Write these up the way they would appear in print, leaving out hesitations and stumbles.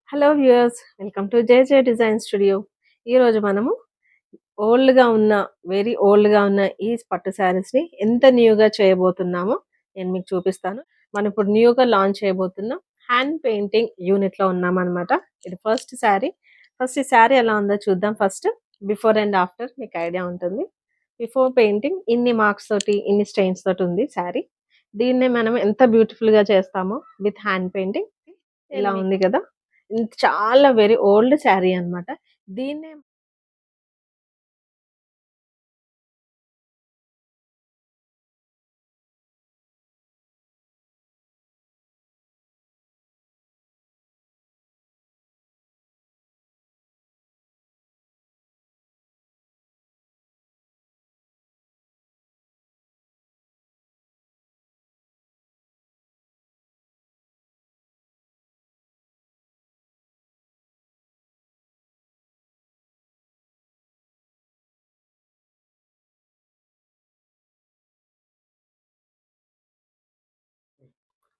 Hello viewers, welcome to JJ design studio. ఈరోజు మనము ఓల్డ్‌గా ఉన్న, వెరీ ఓల్డ్‌గా ఉన్న ఈ పట్టు శారీస్‌ని ఎంత న్యూగా చేయబోతున్నామో నేను మీకు చూపిస్తాను. మనం ఇప్పుడు న్యూగా లాంచ్ చేయబోతున్నాం. హ్యాండ్ పెయింటింగ్ యూనిట్‌లో ఉన్నామనమాట. ఇది ఫస్ట్ శారీ. ఫస్ట్ ఈ శారీ ఎలా ఉందో చూద్దాం ఫస్ట్. బిఫోర్ అండ్ ఆఫ్టర్ మీకు ఐడియా ఉంటుంది. బిఫోర్ పెయింటింగ్ ఇన్ని మార్క్స్ తోటి, ఇన్ని స్టెయిన్స్ తోటి ఉంది శారీ. దీన్నే మనం ఎంత బ్యూటిఫుల్‌గా చేస్తామో విత్ హ్యాండ్ పెయింటింగ్ ఇలా ఉంది కదా! చాలా వెరీ ఓల్డ్ శారీ అన్నమాట. దీన్నే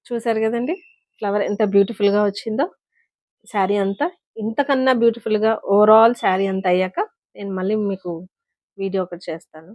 చూసారు గదండీ! ఫ్లవర్ ఎంత బ్యూటిఫుల్‌గా వచ్చిందో శారీ అంతా. ఇంతకన్నా బ్యూటిఫుల్‌గా ఓవరాల్ శారీ అంతా అయ్యాక నేను మళ్ళీ మీకు వీడియో ఒకటి చేస్తాను.